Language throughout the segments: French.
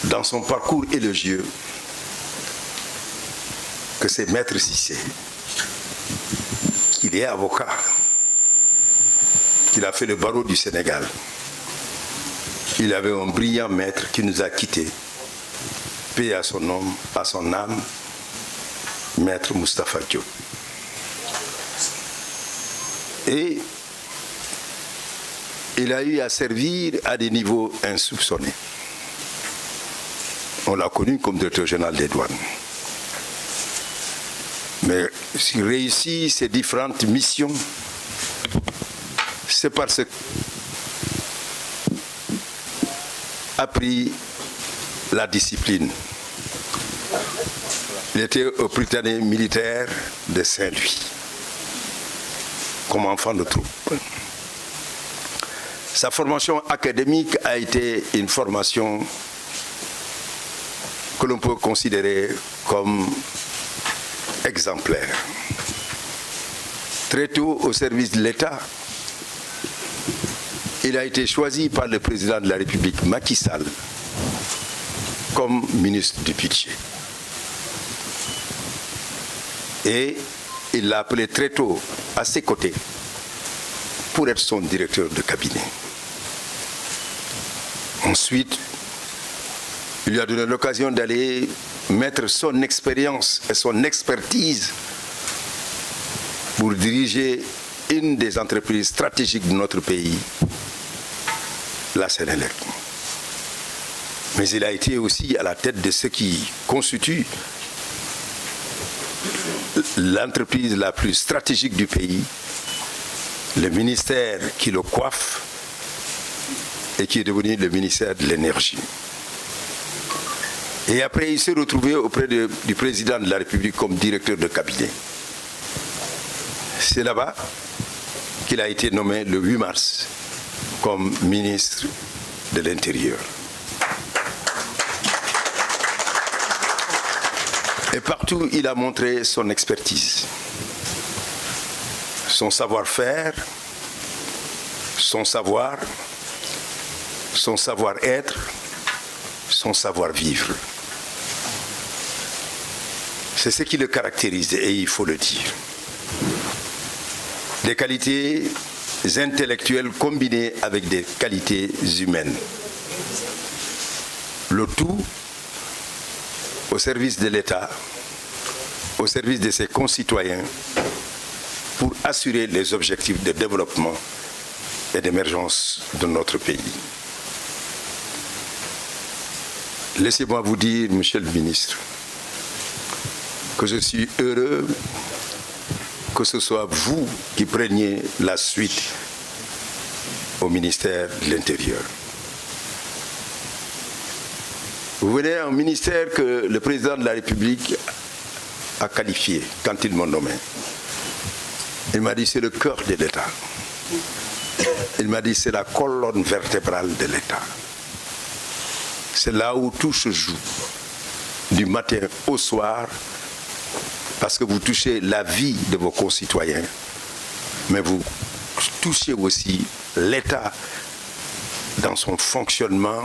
dans son parcours élogieux que c'est Maître Cissé, qu'il est avocat, qu'il a fait le barreau du Sénégal. Il avait un brillant maître qui nous a quittés, paix à son âme, Maître Moustapha Diop. Et il a eu à servir à des niveaux insoupçonnés. On l'a connu comme directeur général des douanes. Mais s'il réussit ses différentes missions, c'est parce qu'il a pris la discipline. Il était au Prytanée militaire de Saint-Louis, comme enfant de troupe. Sa formation académique a été une formation que l'on peut considérer comme exemplaire. Très tôt au service de l'État, il a été choisi par le président de la République, Macky Sall, comme ministre du Budget. Et il l'a appelé très tôt à ses côtés pour être son directeur de cabinet. Ensuite, il lui a donné l'occasion d'aller mettre son expérience et son expertise pour diriger une des entreprises stratégiques de notre pays, la Sénélec. Mais il a été aussi à la tête de ce qui constitue l'entreprise la plus stratégique du pays, le ministère qui le coiffe et qui est devenu le ministère de l'énergie. Et après, il s'est retrouvé auprès du président de la République comme directeur de cabinet. C'est là-bas qu'il a été nommé le 8 mars comme ministre de l'Intérieur. Et partout, il a montré son expertise, son savoir-faire, son savoir, son savoir-être, son savoir-vivre. C'est ce qui le caractérise et il faut le dire. Des qualités intellectuelles combinées avec des qualités humaines. Le tout au service de l'État, au service de ses concitoyens, pour assurer les objectifs de développement et d'émergence de notre pays. Laissez-moi vous dire, Monsieur le ministre, que je suis heureux que ce soit vous qui preniez la suite au ministère de l'Intérieur. Vous venez à un ministère que le président de la République a qualifié quand il m'a nommé. Il m'a dit c'est le cœur de l'État. Il m'a dit c'est la colonne vertébrale de l'État. C'est là où tout se joue, du matin au soir, parce que vous touchez la vie de vos concitoyens, mais vous touchez aussi l'État dans son fonctionnement,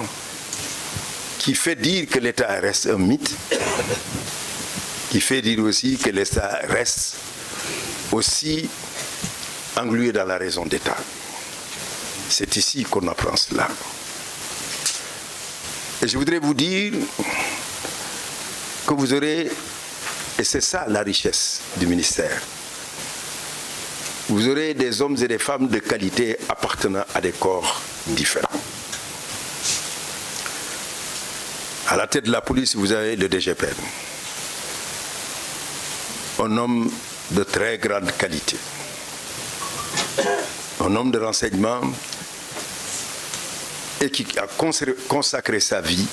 qui fait dire que l'État reste un mythe, qui fait dire aussi que l'État reste aussi englué dans la raison d'État. C'est ici qu'on apprend cela. Et je voudrais vous dire que vous aurez, et c'est ça la richesse du ministère, vous aurez des hommes et des femmes de qualité appartenant à des corps différents. À la tête de la police, vous avez le DGPN, un homme de très grande qualité, un homme de renseignement et qui a consacré sa vie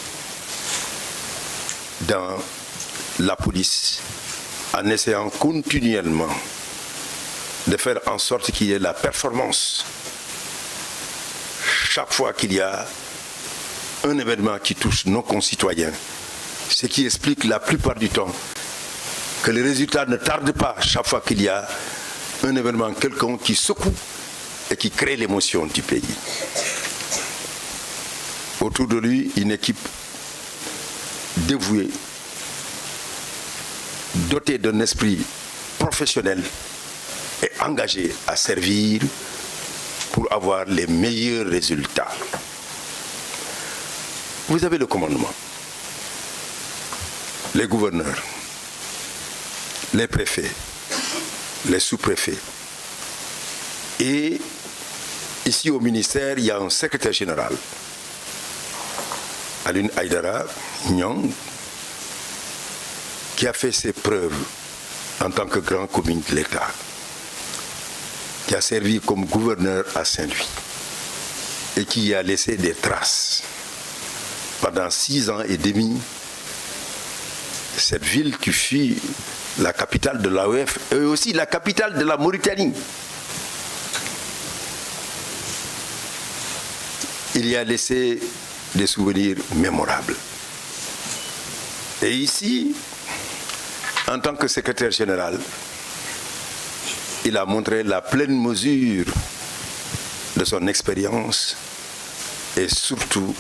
dans la police en essayant continuellement de faire en sorte qu'il y ait la performance chaque fois qu'il y a un événement qui touche nos concitoyens, ce qui explique la plupart du temps que les résultats ne tardent pas chaque fois qu'il y a un événement quelconque qui secoue et qui crée l'émotion du pays. Autour de lui, une équipe dévoué, doté d'un esprit professionnel et engagé à servir pour avoir les meilleurs résultats. Vous avez le commandement, les gouverneurs, les préfets, les sous-préfets. Et ici au ministère, il y a un secrétaire général, Alioune Aïdara Niang, qui a fait ses preuves en tant que grand commis de l'État, qui a servi comme gouverneur à Saint-Louis et qui a laissé des traces. Pendant 6 ans et demi, cette ville qui fut la capitale de l'AOF et aussi la capitale de la Mauritanie. Il y a laissé des souvenirs mémorables. Et ici, en tant que secrétaire général, il a montré la pleine mesure de son expérience et surtout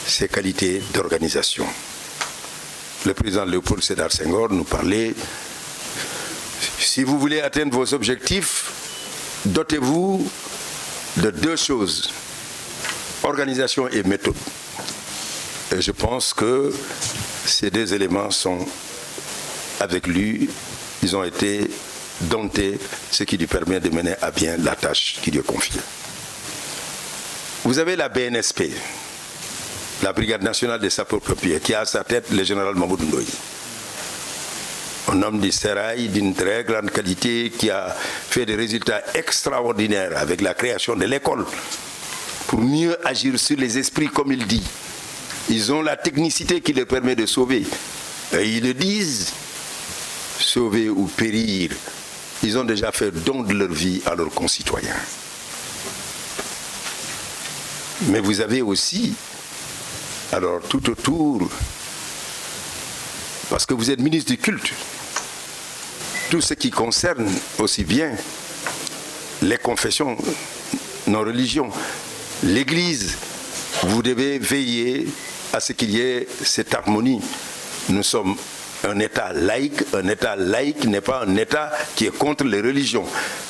ses qualités d'organisation. Le président Léopold Sédar Senghor nous parlait, si vous voulez atteindre vos objectifs, dotez-vous de 2 choses, organisation et méthode. Et je pense que ces 2 éléments sont avec lui, ils ont été domptés, ce qui lui permet de mener à bien la tâche qui lui est confiée. Vous avez la BNSP, la Brigade nationale des sapeurs-pompiers, qui a à sa tête le général Mamadou Ndoye. Un homme du sérail d'une très grande qualité qui a fait des résultats extraordinaires avec la création de l'école pour mieux agir sur les esprits, comme il dit. Ils ont la technicité qui leur permet de sauver. Et ils le disent, sauver ou périr. Ils ont déjà fait don de leur vie à leurs concitoyens. Mais vous avez aussi, alors tout autour, parce que vous êtes ministre du culte, tout ce qui concerne aussi bien les confessions, nos religions, l'Église, vous devez veiller à ce qu'il y ait cette harmonie. Nous sommes un État laïque. Un État laïque n'est pas un État qui est contre les religions,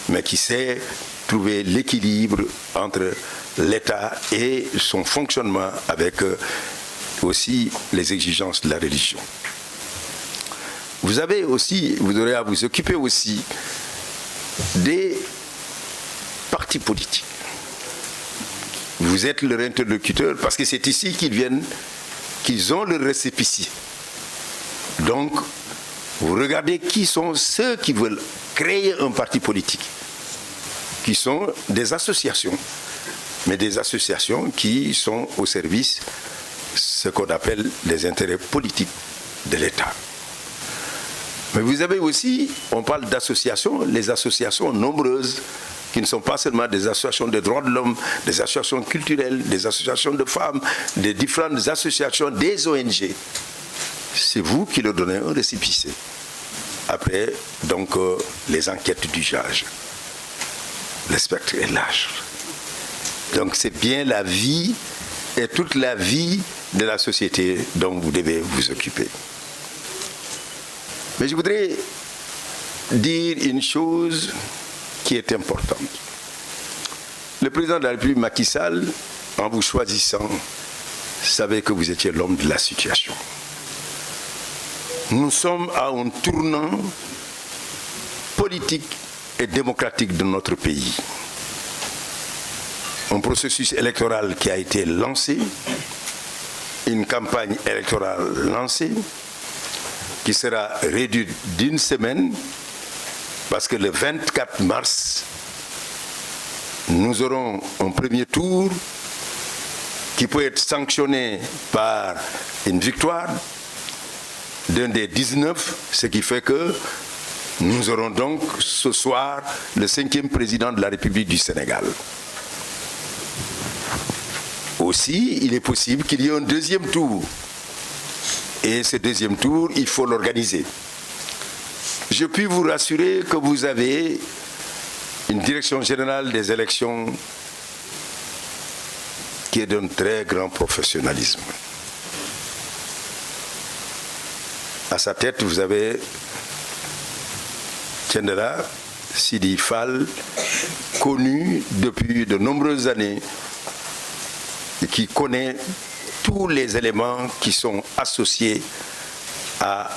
mais qui sait trouver l'équilibre entre l'État et son fonctionnement avec aussi les exigences de la religion. Vous aurez à vous occuper aussi des partis politiques. Vous êtes leur interlocuteur parce que c'est ici qu'ils ont le récépissé. Donc, vous regardez qui sont ceux qui veulent créer un parti politique, qui sont des associations, mais des associations qui sont au service de ce qu'on appelle les intérêts politiques de l'État. Mais vous avez aussi, on parle d'associations, les associations nombreuses, qui ne sont pas seulement des associations de droits de l'homme, des associations culturelles, des associations de femmes, des différentes associations, des ONG. C'est vous qui leur donnez un récépissé. Après, donc, les enquêtes du juge. Le spectre est large. Donc, c'est bien la vie et toute la vie de la société dont vous devez vous occuper. Mais je voudrais dire une chose qui est importante. Le président de la République, Macky Sall, en vous choisissant, savait que vous étiez l'homme de la situation. Nous sommes à un tournant politique et démocratique de notre pays. Un processus électoral qui a été lancé, une campagne électorale lancée, qui sera réduite d'1 semaine, parce que le 24 mars, nous aurons un premier tour qui peut être sanctionné par une victoire d'un des 19, ce qui fait que nous aurons donc ce soir le 5e président de la République du Sénégal. Aussi, il est possible qu'il y ait un 2e tour. Et ce 2e tour, il faut l'organiser. Je puis vous rassurer que vous avez une direction générale des élections qui est d'un très grand professionnalisme. À sa tête, vous avez Thiendella Sidi Fall, connu depuis de nombreuses années et qui connaît tous les éléments qui sont associés à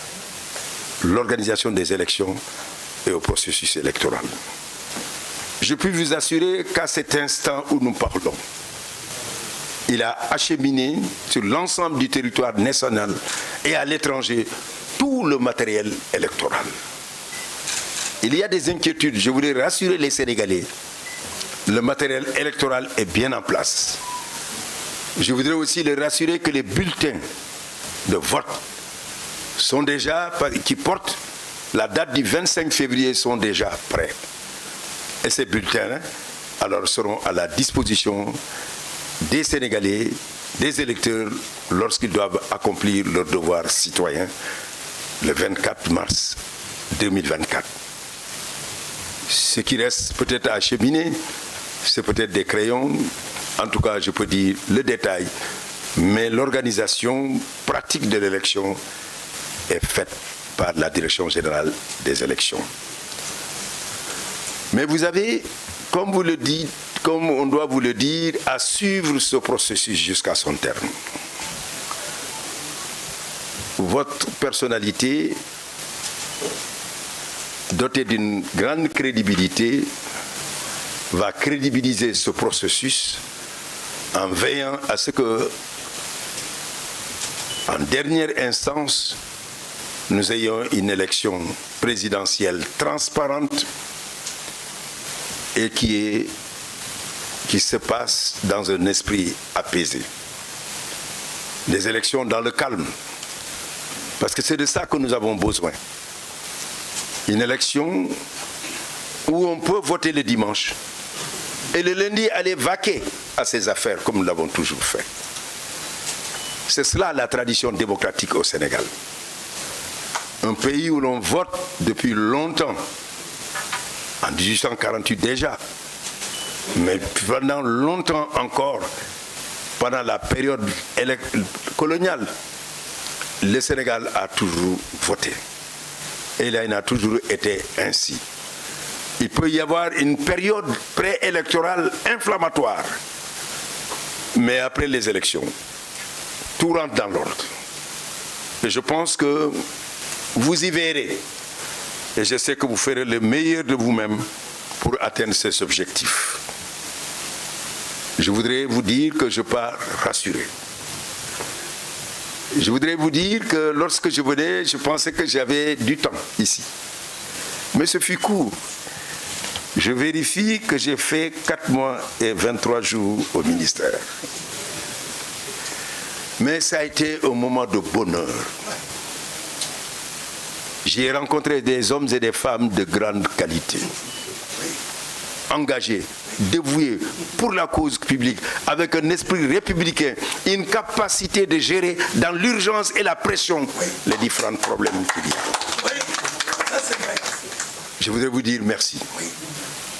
l'organisation des élections et au processus électoral. Je puis vous assurer qu'à cet instant où nous parlons, il a acheminé sur l'ensemble du territoire national et à l'étranger tout le matériel électoral. Il y a des inquiétudes, je voulais rassurer les Sénégalais. Le matériel électoral est bien en place. Je voudrais aussi les rassurer que les bulletins de vote sont déjà, qui portent la date du 25 février, sont déjà prêts. Et ces bulletins, alors, seront à la disposition des Sénégalais, des électeurs, lorsqu'ils doivent accomplir leur devoir citoyen le 24 mars 2024. Ce qui reste peut-être à acheminer, c'est peut-être des crayons, en tout cas je peux dire le détail, mais l'organisation pratique de l'élection est faite par la Direction générale des élections. Mais vous avez, comme vous le dites, comme on doit vous le dire, à suivre ce processus jusqu'à son terme. Votre personnalité, dotée d'une grande crédibilité, va crédibiliser ce processus en veillant à ce que, en dernière instance, nous ayons une élection présidentielle transparente et qui se passe dans un esprit apaisé. Des élections dans le calme, parce que c'est de ça que nous avons besoin. Une élection où on peut voter le dimanche et le lundi aller vaquer à ses affaires comme nous l'avons toujours fait. C'est cela la tradition démocratique au Sénégal. Un pays où l'on vote depuis longtemps, en 1848 déjà, mais pendant longtemps encore, pendant la période coloniale, le Sénégal a toujours voté. Et il a toujours été ainsi. Il peut y avoir une période préélectorale inflammatoire, mais après les élections, tout rentre dans l'ordre. Et je pense que vous y verrez. Et je sais que vous ferez le meilleur de vous-même pour atteindre ces objectifs. Je voudrais vous dire que je pars rassuré. Je voudrais vous dire que lorsque je venais, je pensais que j'avais du temps ici. Mais ce fut court. Je vérifie que j'ai fait 4 mois et 23 jours au ministère. Mais ça a été un moment de bonheur. J'ai rencontré des hommes et des femmes de grande qualité, engagés, dévoués pour la cause publique, avec un esprit républicain, une capacité de gérer dans l'urgence et la pression les différents problèmes qu'il y a. Je voudrais vous dire merci.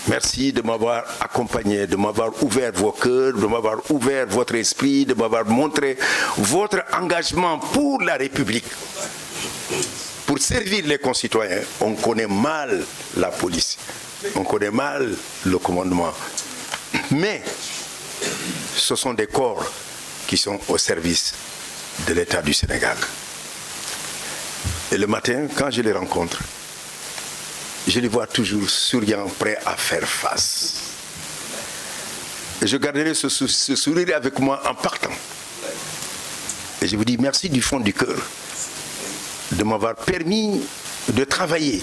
Merci de m'avoir accompagné, de m'avoir ouvert vos cœurs, de m'avoir ouvert votre esprit, de m'avoir montré votre engagement pour la République. Pour servir les concitoyens, on connaît mal la police, on connaît mal le commandement. Mais ce sont des corps qui sont au service de l'État du Sénégal. Et le matin, quand je les rencontre, je les vois toujours souriants, prêts à faire face. Et je garderai ce sourire avec moi en partant. Et je vous dis merci du fond du cœur de m'avoir permis de travailler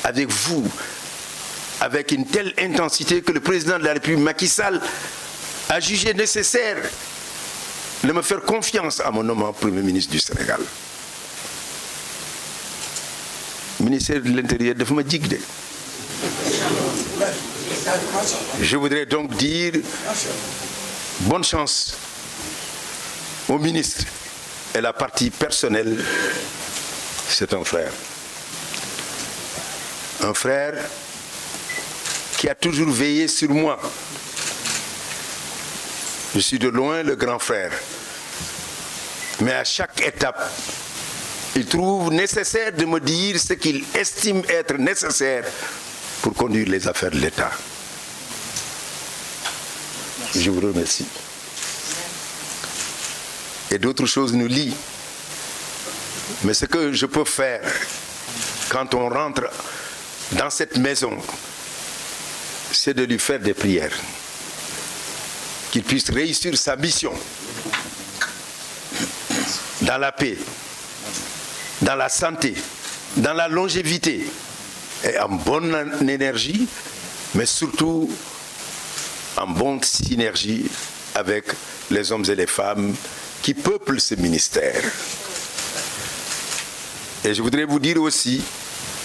avec vous, avec une telle intensité que le président de la République, Macky Sall, a jugé nécessaire de me faire confiance à mon nom en Premier ministre du Sénégal. Le ministère de l'Intérieur de ma digde. Je voudrais donc dire bonne chance au ministre et la partie personnelle. C'est un frère. Un frère qui a toujours veillé sur moi. Je suis de loin le grand frère. Mais à chaque étape, il trouve nécessaire de me dire ce qu'il estime être nécessaire pour conduire les affaires de l'État. Je vous remercie. Et d'autres choses nous lient. Mais ce que je peux faire quand on rentre dans cette maison, c'est de lui faire des prières. Qu'il puisse réussir sa mission dans la paix, dans la santé, dans la longévité et en bonne énergie, mais surtout en bonne synergie avec les hommes et les femmes qui peuplent ce ministère. Et je voudrais vous dire aussi